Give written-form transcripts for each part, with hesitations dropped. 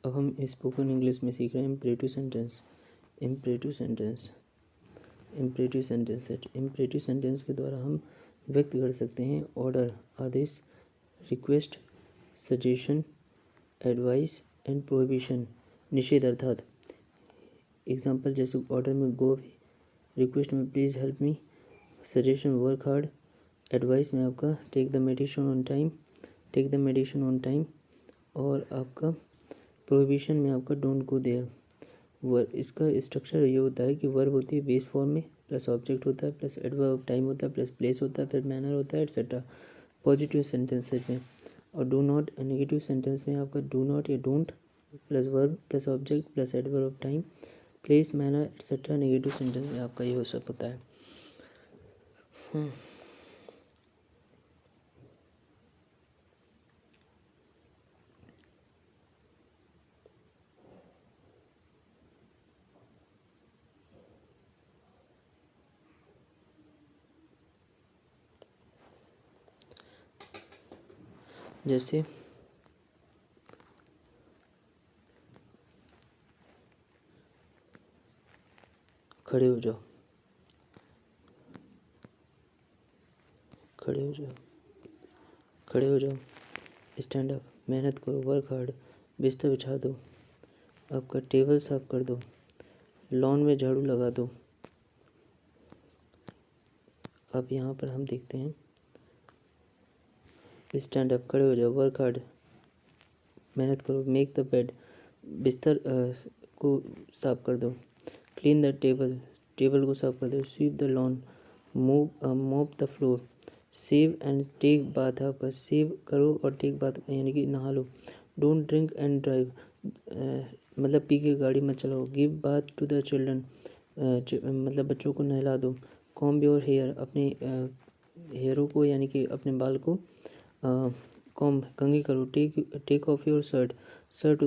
अब हम spoken English में सीख रहे हैं इम्परेटिव सेंटेंस। इम्परेटिव सेंटेंस के द्वारा हम व्यक्त कर सकते हैं ऑर्डर, आदेश, request, suggestion, advice and prohibition, निषेध अर्थात। एग्जाम्पल जैसे ऑर्डर में गो, रिक्वेस्ट में please help me, suggestion work hard, advice में आपका take the medicine on time और आपका प्रोहिबिशन में आपका डोंट गो देयर। इसका स्ट्रक्चर ये होता है कि वर्ब होती है बेस फॉर्म में, प्लस ऑब्जेक्ट होता है, प्लस एडवर्ब टाइम होता है, प्लस प्लेस होता है, फिर मैनर होता है, एटसेट्रा पॉजिटिव सेंटेंसेज में। और डू नॉट नेगेटिव सेंटेंस में आपका डू नॉट या don't plus verb plus object plus adverb time place manner etcetera negative sentence में आपका ये सब होता है। जैसे खड़े हो जाओ, स्टैंड अप, मेहनत करो, वर्क हार्ड, बिस्तर बिछा दो, आपका टेबल साफ कर दो, लॉन में झाड़ू लगा दो। अब यहाँ पर हम देखते हैं स्टैंड अप, खड़े हो जाओ, वर्क हार्ड, मेहनत करो, मेक द बेड, बिस्तर को साफ कर दो, क्लीन द टेबल को साफ कर दो, sweep the lawn, mop the floor, shave and take bath, आपका सेव करो और टेक बाथ यानी कि नहा लो, डोंट ड्रिंक एंड ड्राइव मतलब पी के गाड़ी मत चलाओ, give bath to the children मतलब बच्चों को नहला दो, कॉम्ब योर हेयर, अपने हेयरों को यानी कि अपने बाल को कॉम्ब कंघी करो, टेक ऑफ योर शर्ट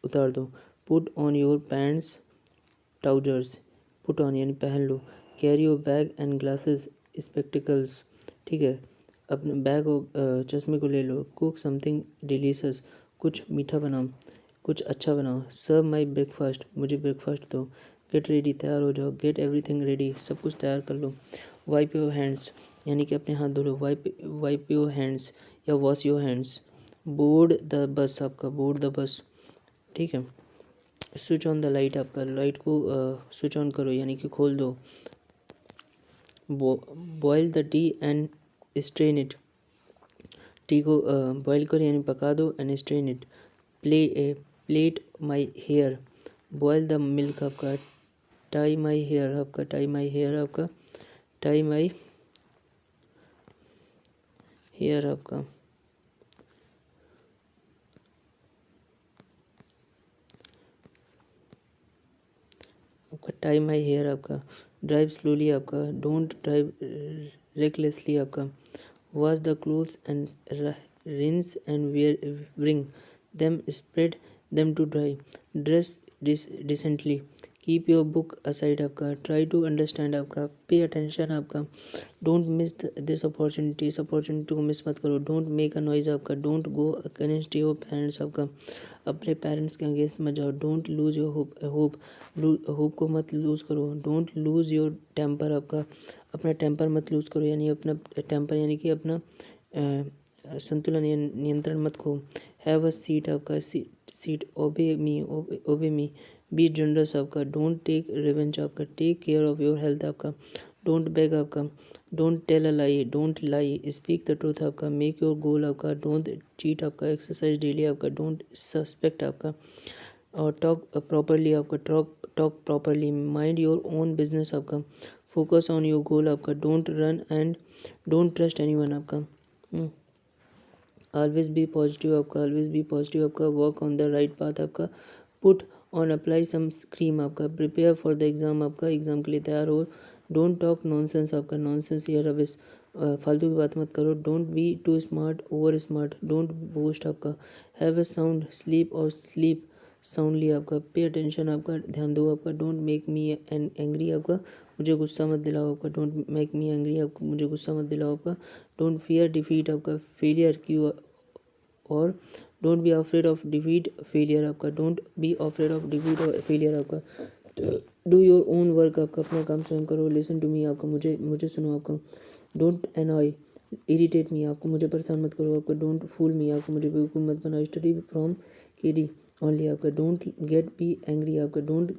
उतार दो, put on your pants trousers, put on यानी पहन लो, carry your bag and glasses spectacles, ठीक है, अपने बैग और चश्मे को ले लो, कुक समथिंग डिलीशियस, कुछ मीठा बनाओ, कुछ अच्छा बनाओ, सर्व माई ब्रेकफास्ट, मुझे ब्रेकफास्ट दो, गेट रेडी, तैयार हो जाओ, गेट एवरीथिंग रेडी, सब कुछ तैयार कर लो, वाइप योर हैंड्स यानी कि अपने हाथ धो लो, वाइप योर हैंड्स या wash your hands, board the bus, आपका बोर्ड द बस, ठीक है, स्विच ऑन द लाइट, आपका लाइट को स्विच ऑन करो यानी कि खोल दो, boil the tea and strain it, tea को बॉयल करो यानी पका दो, and strain it, plait my hair, boil the milk, आपका टाई माई हेयर, आपका टाई माई हेयर, आपका टाई माई हेयर, आपका टाई माई हेयर, आपका ड्राइव स्लोली, आपका डोंट ड्राइव रेकलेसली, आपका wash the clothes and rinse and bring them, spread them to dry, dress decently, keep your book aside, आपका try to understand, आपका pay attention, आपका don't miss this opportunity, इस opportunity को miss मत करो, don't make a noise, आपका don't go against your parents, आपका अपने पेरेंट्स के अगेंस्ट मत जाओ, डोंट लूज योर होप को मत लूज़ करो, डोंट लूज़ योर टेम्पर, आपका अपना टेम्पर मत लूज़ करो यानी अपना टेम्पर यानी कि अपना संतुलन या नियंत्रण मत खो, हैव अ सीट, आपका seat, obey me, be generous, आपका डोंट टेक रिवेंज, आपका take care of your health, आपका डोंट बेग, आपका don't tell a lie, don't lie, speak the truth, आपका मेक योर गोल, आपका डोंट चीट, आपका exercise daily, आपका don't suspect, आपका और टॉक प्रॉपरली, आपका talk properly, mind your own business, आपका फोकस ऑन योर गोल, आपका don't run and don't trust anyone, आपका ऑलवेज बी पॉजिटिव, आपका work on the right path, आपका put on apply some cream, आपका prepare for the exam, आपका exam के लिए तैयार हो, डोंट टॉक नॉनसेंस, आपका नॉनसेंस या रबिश फालतू की बात मत करो, don't be too smart over smart, don't boast, आपका हैव अ साउंड स्लीप और स्लीप साउंडली, आपका पे अटेंशन, आपका ध्यान दो, आपका डोंट मेक मी एंग्री, आपका मुझे गुस्सा मत दिलाओ, आपका डोंट मेक मी एंग्री, आपको मुझे गुस्सा मत दिलाओ, आपका डोंट फियर डिफीट, आपका फेलियर की और don't be afraid of defeat failure आपका, don't be afraid of defeat और फेलियर आपका, डू योर ओन वर्क आपका, अपना काम स्वयं करो, लिसन टू मी आपका, मुझे सुनो आपका, डोंट एनॉय इरिटेट मी आपको, मुझे परेशान मत करो आपका, डोंट फूल मी आपको, मुझे बेवकूफ़ मत बनाओ, स्टडी फ्रॉम केडी ओनली आपका, डोंट गेट बी एंग्री आपका, डोंट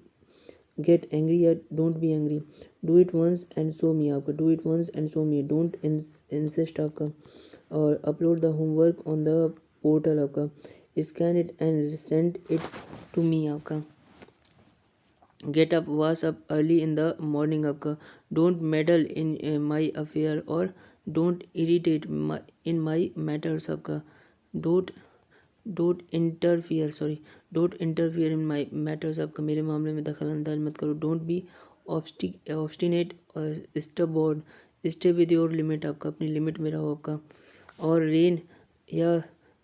गेट एंग्री या don't be angry, do it once and show me आपका, do it once and show me, don't insist आपका, और upload the homework on the portal आपका, scan it and send it to me आपका, get up wash up early in the morning आपका, don't meddle in my affair और don't irritate in my matters आपका, don't don't interfere in my matters आपका, मेरे मामले में दखल अंदाज मत करो, डोंट बी ऑब्स्टिनेट और stubborn, stay with your limit आपका, अपनी लिमिट में रहो आपका, और रेन या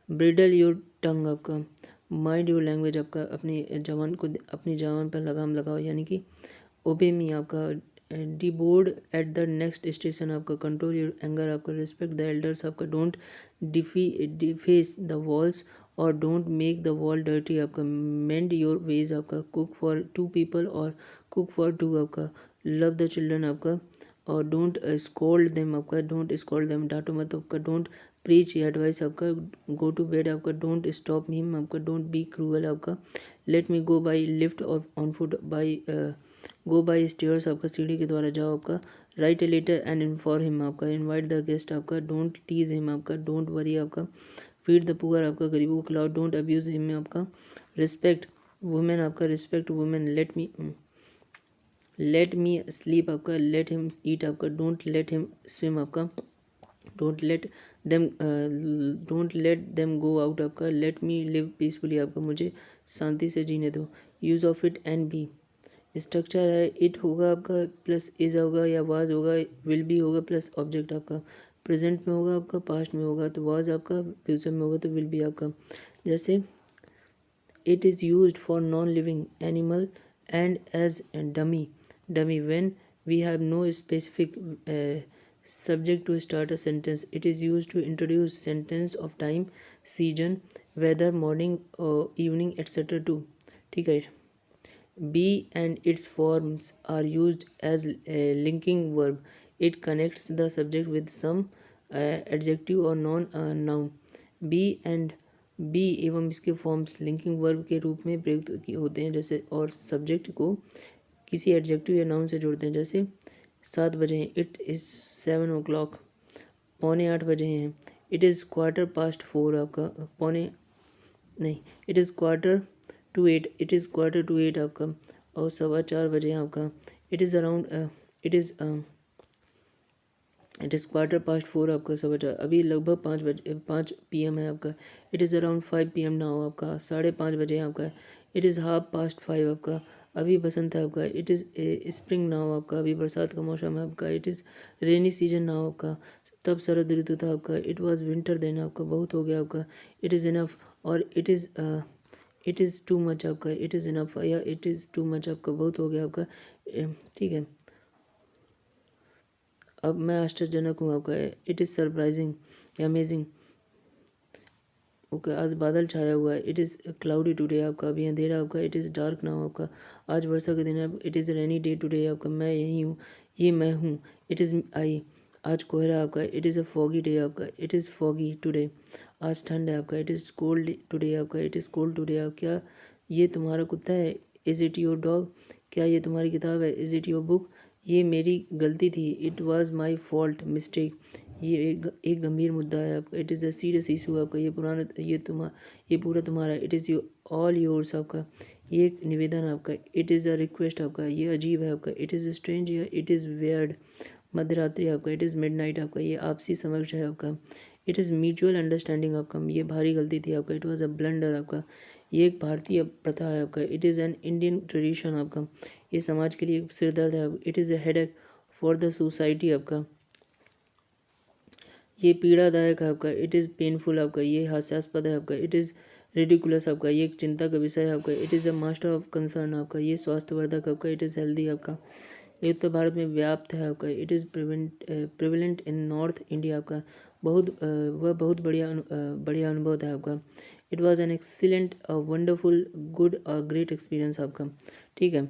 ब्रिडल योर टंग आपका, माइंड योर लैंग्वेज आपका, अपनी जबान पर लगाम लगाओ, यानी कि ओबे मी आपका, D board at the next station आपका, कंट्रोल योर एंगर आपका, रिस्पेक्ट द एल्डर्स आपका, डोंट डिफेस द वॉल्स और don't make the wall dirty आपका, मेंड योर वेज आपका, कुक फॉर 2 पीपल और कुक फॉर 2 आपका, लव द चिल्ड्रन आपका, और डोंट स्कोल्ड देम आपका, डोंट स्कोल्ड देम, डांटो मत आपका, डोंट प्रीच या एडवाइस आपका, गो टू बेड आपका, डोंट स्टॉप हिम आपका, डोंट बी क्रूअल आपका, let me go by lift और on foot by go by stairs आपका, सीढ़ी के द्वारा जाओ आपका, write a letter and inform him आपका, इनवाइट द गेस्ट आपका, डोंट टीज हिम आपका, डोंट वरी आपका, फीड द पुअर आपका, गरीबों को खिलाओ, डोंट अब्यूज हिम आपका, रिस्पेक्ट वुमेन आपका, respect women, let me sleep आपका, लेट हिम ईट आपका, डोंट लेट हिम स्विम आपका, don't let them go out आपका, लेट मी लिव पीसफुली आपका, मुझे शांति से जीने दो, use of it and be, structure है इट होगा आपका प्लस इज होगा या वाज होगा, विल बी होगा प्लस ऑब्जेक्ट आपका, प्रेजेंट में होगा आपका, पास्ट में होगा तो वाज आपका, फ्यूचर में होगा तो विल बी आपका, जैसे it is used for non-living animal and as a dummy when we have no specific subject to start a sentence. It is used to introduce sentence of time, season, weather, morning, evening, etc. too. ठीक है. Be and its forms are used as a linking verb. It connects the subject with some adjective or noun. Be and be एवं इसके forms linking verb के रूप में प्रयुक्त होते हैं, जैसे और सब्जेक्ट को किसी एडजेक्टिव या नाउन से जोड़ते हैं, जैसे 7 बजे हैं, इट इज़ 7 o'clock, 7:45 बजे हैं, इट इज़ 4:15 आपका, इट इज़ 7:45, इट इज़ 7:45 आपका, और 4:15 बजे हैं आपका, इट इज़ 4:15 आपका, 4:15 अभी लगभग 5 PM है आपका, it is around 5 PM now आपका, 5:30 बजे है आपका, इट इज़ 5:30 आपका, अभी बसंत है आपका, इट इज़ स्प्रिंग नाउ आपका, अभी बरसात का मौसम है आपका, it is rainy season now आपका, तब शरद ऋतु था आपका, इट वॉज विंटर देन आपका, बहुत हो गया आपका, इट इज़ इनफ, और इट इज़ टू मच आपका, इट इज़ इनफ या इट इज़ टू मच आपका, बहुत हो गया आपका, ठीक है. अब मैं आश्चर्यजनक हूँ आपका, it is surprising, amazing, okay. आज बादल छाया हुआ है, इट इज़ क्लाउडी टुडे आपका, अभी अंधेरा आपका, इट इज़ डार्क नाउ आपका, आज वर्षा का दिन है, it is rainy day today आपका, मैं यही हूँ, ये मैं हूँ, इट इज़ आई, आज कोहरा आपका, it is a foggy day आपका, इट इज़ फॉगी टुडे, आज ठंड है आपका, इट इज़ कोल्ड टुडे आपका, इट इज़ कोल्ड टुडे आप, क्या ये तुम्हारा कुत्ता है, इज़ इट योर डॉग, क्या ये तुम्हारी किताब है, इज़ इट योर बुक, ये मेरी गलती थी, it was my fault mistake, ये एक गंभीर मुद्दा है आपका, it is a serious issue आपका, ये पूरा तुम्हारा, इट इज़ ऑल योर्स आपका, ये एक निवेदन आपका, इट इज़ अ रिक्वेस्ट आपका, ये अजीब है आपका, इट इज़ स्ट्रेंज या इट इज़ वियर्ड, मध्यरात्रि आपका, इट इज़ मिडनाइट आपका, ये आपसी समझ है आपका, इट इज़ म्यूचुअल अंडरस्टैंडिंग आपका, ये भारी गलती थी आपका, इट वॉज अ ब्लंडर आपका, ये एक भारतीय प्रथा है आपका, it is an Indian tradition आपका, ये समाज के लिए एक सिरदर्द है, it is a headache for the society आपका, ये पीड़ादायक है आपका, इट इज़ पेनफुल आपका, ये हास्यास्पद है आपका, इट इज़ रिडिकुलस आपका, ये एक चिंता का विषय है आपका, it is a master of concern आपका, ये स्वास्थ्यवर्धक आपका, इट इज़ हेल्दी आपका, ये उत्तर भारत में व्याप्त है आपका, it is prevalent in north India आपका, वह बहुत बढ़िया अनुभव है आपका, it was an excellent wonderful good great experience आपका, ठीक है।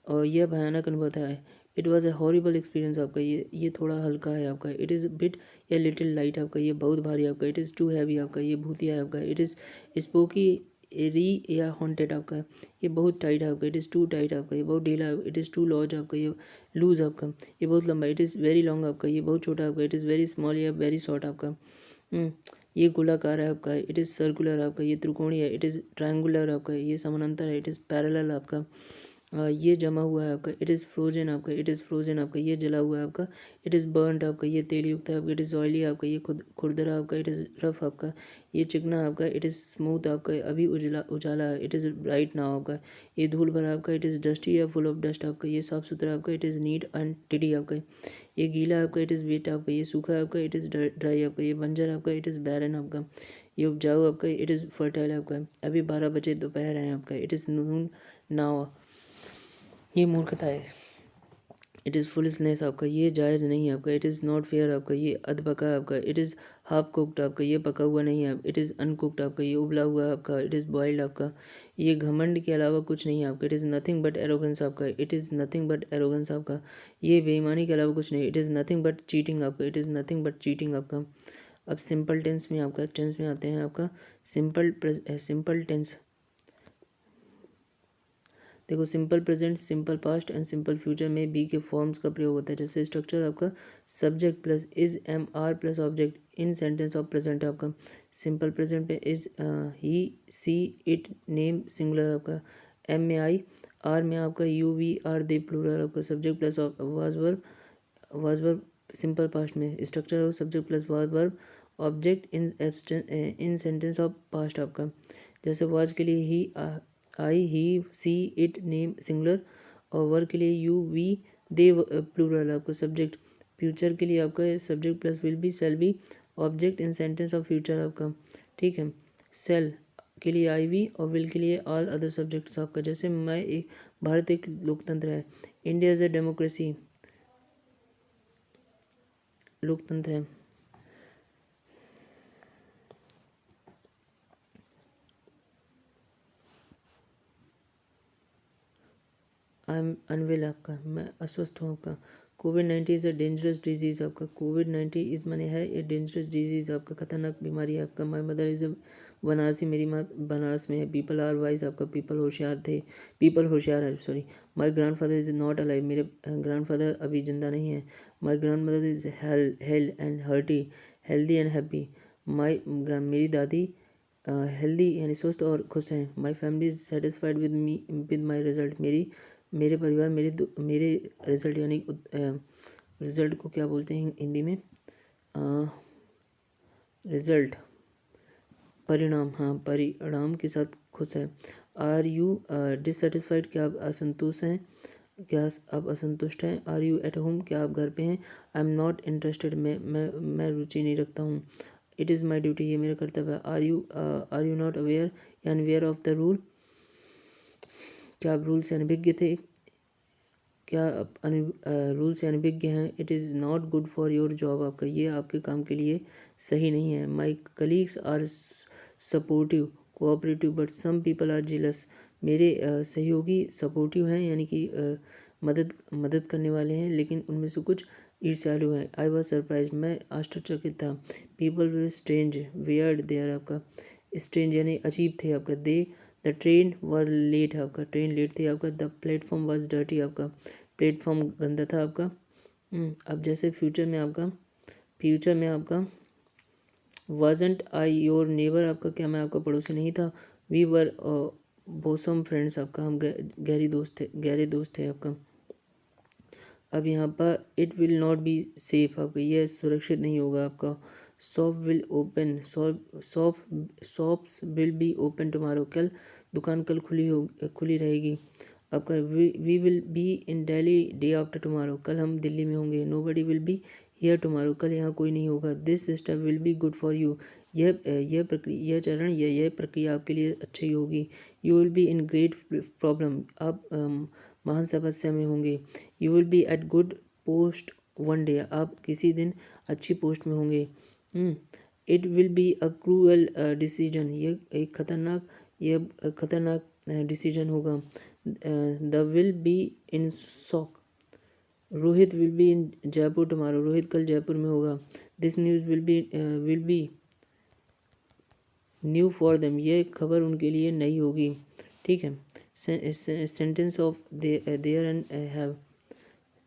और यह भयानक अनुभव था, it was a horrible experience आपका, ये थोड़ा हल्का है आपका, इट इज़ बिट या लिटिल लाइट आपका, ये बहुत भारी आपका, इट इज़ टू हैवी आपका, ये भूतिया है आपका, इट इज़ स्पोकी री या हॉन्टेड आपका, ये बहुत टाइट है आपका, इट इज़ टू टाइट आपका, ये बहुत ढीला, इट इज़ टू लॉज आपका, ये लूज आपका, ये बहुत लंबा, इट इज़ वेरी लॉन्ग आपका, ये बहुत छोटा आपका, इट इज़ वेरी स्मॉल या वेरी शॉर्ट आपका, ये गोलाकार है आपका, इट इज़ सर्कुलर आपका, ये त्रिकोणीय है, इट इज़ ट्रायंगुलर आपका, ये समानांतर है, इट इज़ पैरेलल आपका, ये जमा हुआ है आपका, इट इज़ फ्रोजन आपका, इट इज़ फ्रोजन आपका, ये जला हुआ है आपका, इट इज़ बर्नड आपका, ये तेल युक्त है आपका, इट इज़ ऑयली आपका, ये खुरदरा आपका, इट इज़ रफ आपका, ये चिकना आपका, इट इज़ स्मूथ आपका, अभी उजाला है, इट इज़ ब्राइट नाउ आपका, ये धूल भरा आपका, इट इज़ डस्टी या फुल ऑफ डस्ट आपका, ये साफ सुथरा आपका, इट इज़ नीट एंड टिडी आपका, ये गीला आपका, इट इज़ वेट आपका, ये सूखा आपका, इट इज़ ड्राई आपका, ये बंजर आपका, इट इज़ बैरन आपका, ये उपजाऊ आपका, इट इज़ फर्टाइल आपका, अभी 12 बजे दोपहर है आपका, इट इज़ नून नाउ, ये मूर्खता है, इट इज़ फुलिशनेस आपका, ये जायज़ नहीं है आपका, इट इज़ नॉट फेयर आपका, ये अधपका है आपका, इट इज़ हाफ कुक्ड आपका, ये पका हुआ नहीं है, इट इज़ अनकुक्ड आपका, ये उबला हुआ है आपका, इट इज़ बॉइल्ड आपका, ये घमंड के अलावा कुछ नहीं है आपका, it is nothing but arrogance आपका, it is nothing but arrogance आपका, ये बेईमानी के अलावा कुछ नहीं, it is nothing but cheating आपका, it is nothing but cheating आपका। अब सिंपल टेंस में आपका टेंस में आते हैं आपका सिंपल टेंस। देखो simple present, simple past and simple future में बी के फॉर्म्स का प्रयोग होता है। जैसे स्ट्रक्चर आपका subject plus is am are plus object in sentence of present आपका। सिंपल प्रेजेंट में is he she it name singular आपका, एम में आई, आर में आपका you we are they plural आपका, subject plus was verb simple past में, structure of subject plus was verb object in sentence of past आपका। जैसे was के लिए ही आई ही सी इट नेम सिंगुलर, और वर्क के लिए यू वी दे प्लूरल आपका, सब्जेक्ट। फ्यूचर के लिए आपका subject plus will be cell B object in sentence of future आपका, ठीक है। सेल के लिए आई वी और विल के लिए ऑल अदर सब्जेक्ट्स आपका। जैसे भारत एक लोकतंत्र है, इंडिया इज ए डेमोक्रेसी, लोकतंत्र है। आई एम अनवेल आपका, मैं अस्वस्थ हूँ आपका। कोविड-19 इज़ अ डेंजरस डिजीज़ आपका, कोविड-19 इज़ माने है ए डेंजरस डिजीज़ आपका, खतरनाक बीमारी है आपका। My mother is a Banarasi, मेरी माँ बनारस में है। पीपल आर वाइज आपका, पीपल होशियार थे, पीपल होशियार है sorry. My grand father is not alive, मेरे ग्रैंड फादर अभी जिंदा नहीं है। My grand mother is health and hearty, healthy and happy. मेरी दादी हेल्दी यानी स्वस्थ और खुश हैं। My family is satisfied with my result, मेरे परिवार मेरे रिजल्ट यानी रिजल्ट को क्या बोलते हैं हिंदी में, रिजल्ट परिणाम, हाँ परिणाम के साथ खुश है। आर यू डिससेटिस्फाइड, क्या आप असंतुष्ट हैं, क्या आप असंतुष्ट हैं। आर यू एट होम, क्या आप घर पे हैं। आई एम नॉट इंटरेस्टेड, मैं रुचि नहीं रखता हूँ। इट इज़ माई ड्यूटी, ये मेरा कर्तव्य है। आर यू नॉट अवेयर या अनवेयर ऑफ द रूल, क्या आप रूल से अनभिज्ञ थे, क्या आप रूल से अनभिज्ञ हैं। It is not good for your job आपका, ये आपके काम के लिए सही नहीं है। My colleagues are supportive cooperative but some people are jealous, मेरे सहयोगी सपोर्टिव हैं यानी कि मदद करने वाले हैं, लेकिन उनमें से कुछ ईर्ष्यालु हैं। आई वॉज सरप्राइज, मैं आश्चर्यचकित था। People were strange weird there आपका, स्ट्रेंज यानी अजीब थे आपका। द ट्रेन वॉज लेट आपका, ट्रेन लेट थी आपका। द प्लेटफॉर्म वॉज डर्टी आपका, प्लेटफॉर्म गंदा था आपका। अब जैसे फ्यूचर में आपका वाजंट आई योर नेबर आपका, क्या मैं आपका पड़ोसी नहीं था। वी वर बोसम फ्रेंड्स आपका, हम गहरे दोस्त थे आपका। अब यहाँ पर it will not be safe आपका, यह सुरक्षित नहीं होगा आपका। Shops will be open tomorrow, दुकान कल खुली रहेगी आपका। We will be in Delhi day after tomorrow, कल हम दिल्ली में होंगे। Nobody will be here tomorrow, कल यहाँ कोई नहीं होगा। This system will be good for you, यह प्रक्रिया आपके लिए अच्छी होगी। You will be in great problem, आप महान समस्या में होंगे। You will be at good post one day, आप किसी दिन अच्छी पोस्ट में होंगे। It will be a cruel decision, ये एक खतरनाक डिसीजन होगा। They will be in shock, Rohit will be in Jaipur tomorrow, Rohit कल जयपुर में होगा। This news will be new for them, ये खबर उनके लिए नई होगी। ठीक है। Sentence of there and have,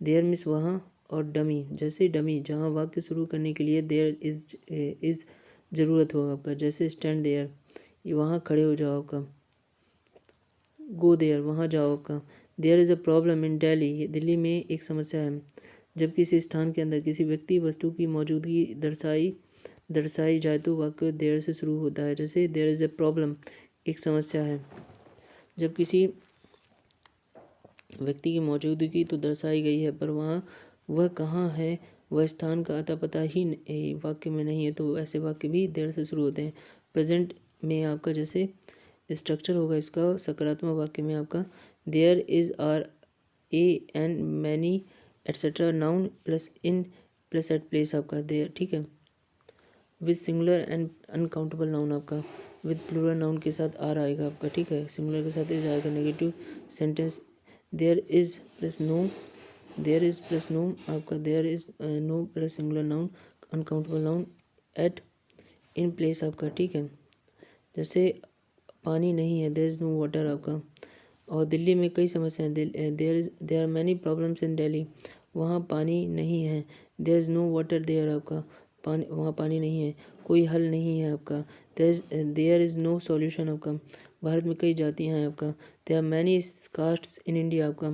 there means वहाँ, और डमी जैसे डमी, जहाँ वाक्य शुरू करने के लिए देयर इज ज़रूरत हो आपका, जैसे स्टैंड देयर, वहाँ खड़े हो जाओ आपका। गो देयर, वहाँ जाओ आपका। There is a problem in Delhi, Delhi में एक समस्या है। जब किसी स्थान के अंदर किसी व्यक्ति वस्तु की मौजूदगी दर्शाई जाए तो वाक्य देयर से शुरू होता है, जैसे देयर इज़ अ प्रॉब्लम, एक समस्या है। जब किसी व्यक्ति की मौजूदगी तो दर्शाई गई है, पर वह कहाँ है, वह स्थान का अता पता ही वाक्य में नहीं है, तो ऐसे वाक्य भी देयर से शुरू होते हैं। प्रेजेंट में आपका जैसे स्ट्रक्चर होगा इसका, सकारात्मक वाक्य में आपका there is are a an many etcetera, noun plus in plus at place आपका देयर। ठीक है। With singular and uncountable noun आपका, विद प्लूरल नाउन के साथ आर आएगा आपका। ठीक है। सिंगुलर के साथ इज आएगा। Negative sentence there is plus no, there is plus no आपका, there is no plus singular noun uncountable noun at in place आपका। ठीक है। जैसे पानी नहीं है, देयर इज़ नो वाटर आपका। और दिल्ली में कई समस्याएं, there are many problems in Delhi, वहाँ पानी नहीं है। There is no water there आपका, पानी वहाँ पानी नहीं है, कोई हल नहीं है आपका। देयर इज़ नो सॉल्यूशन आपका। भारत में कई जातियाँ हैं आपका। There are many castes in India आपका,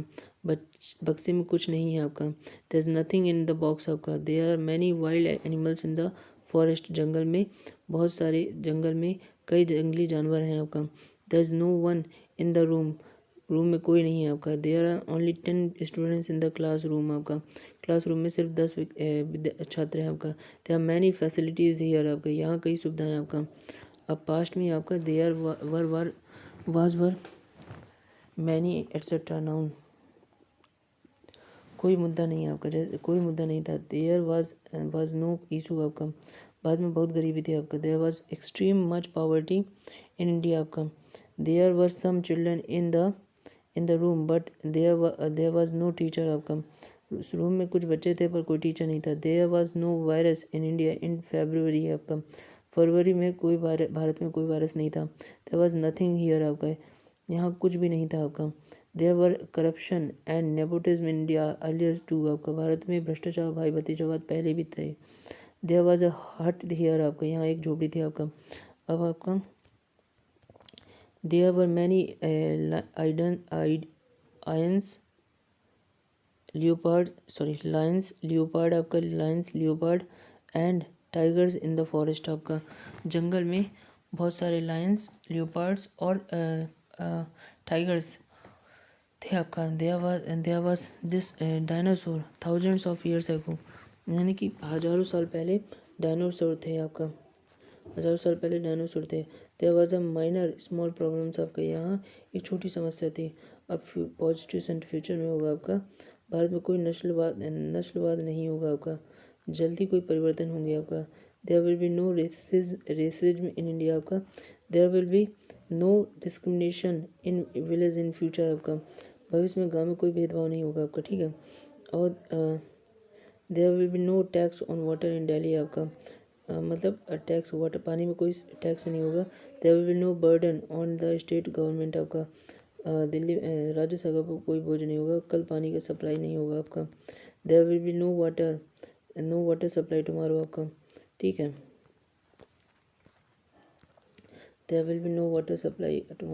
बक्से में कुछ नहीं है आपका। There is nothing in the box आपका। There are many wild animals in the forest, जंगल में बहुत सारे, जंगल में कई जंगली जानवर हैं आपका। There is no one in the room, room में कोई नहीं है आपका। There are only 10 students in the class room आपका, क्लासरूम में सिर्फ 10 छात्र हैं आपका। There are many facilities here आपका, यहाँ कई सुविधाएं आपका। अब पास्ट में आपका there were was were many etcetera, noun कोई मुद्दा नहीं है आपका, जैसे कोई मुद्दा नहीं था। देयर वाज नो इशू आपका, बाद में बहुत गरीबी थी आपका। There was extreme much poverty in India आपका। There were some children in the room but there was no teacher आपका, उस रूम में कुछ बच्चे थे पर कोई टीचर नहीं था। There was no virus in India in February आपका, फरवरी में कोई भारत में कोई वायरस नहीं था। देयर वाज नथिंग हियर आपका, यहाँ कुछ भी नहीं था आपका। There were corruption and nepotism in India earlier too आपका, भारत में भ्रष्टाचार भाई भतीजावाद पहले भी थे। देयर वाज अ हट हियर आपका, यहाँ एक झोपड़ी थी आपका। अब आपका there were many ions lions leopard आपका, lions leopard and tigers in the forest आपका, जंगल में बहुत सारे लायंस लियोपार्ड्स और टाइगर्स थे आपका। There was this dinosaur thousands of years ago, यानी कि हज़ारों साल पहले डायनासोर थे आपका, हज़ारों साल पहले डायनासोर थे। There was a minor small problems आपका, यहाँ एक छोटी समस्या थी। अब पॉजिटिव सेंट फ्यूचर में होगा आपका, भारत में कोई नस्लवाद नहीं होगा आपका, जल्दी कोई परिवर्तन होंगे आपका। There will be no racism in India आपका, there will be no discrimination in village in future आपका, भविष्य में गाँव में कोई भेदभाव नहीं होगा आपका। ठीक है। और there will be no tax on water in Delhi आपका, मतलब टैक्स वाटर पानी में कोई टैक्स नहीं होगा। There will be no burden on the state government आपका, दिल्ली राज्य सरकार को कोई बोझ नहीं होगा, कल पानी का सप्लाई नहीं होगा आपका। There will be no water supply tomorrow आपका। ठीक है। There will be no water supply tomorrow.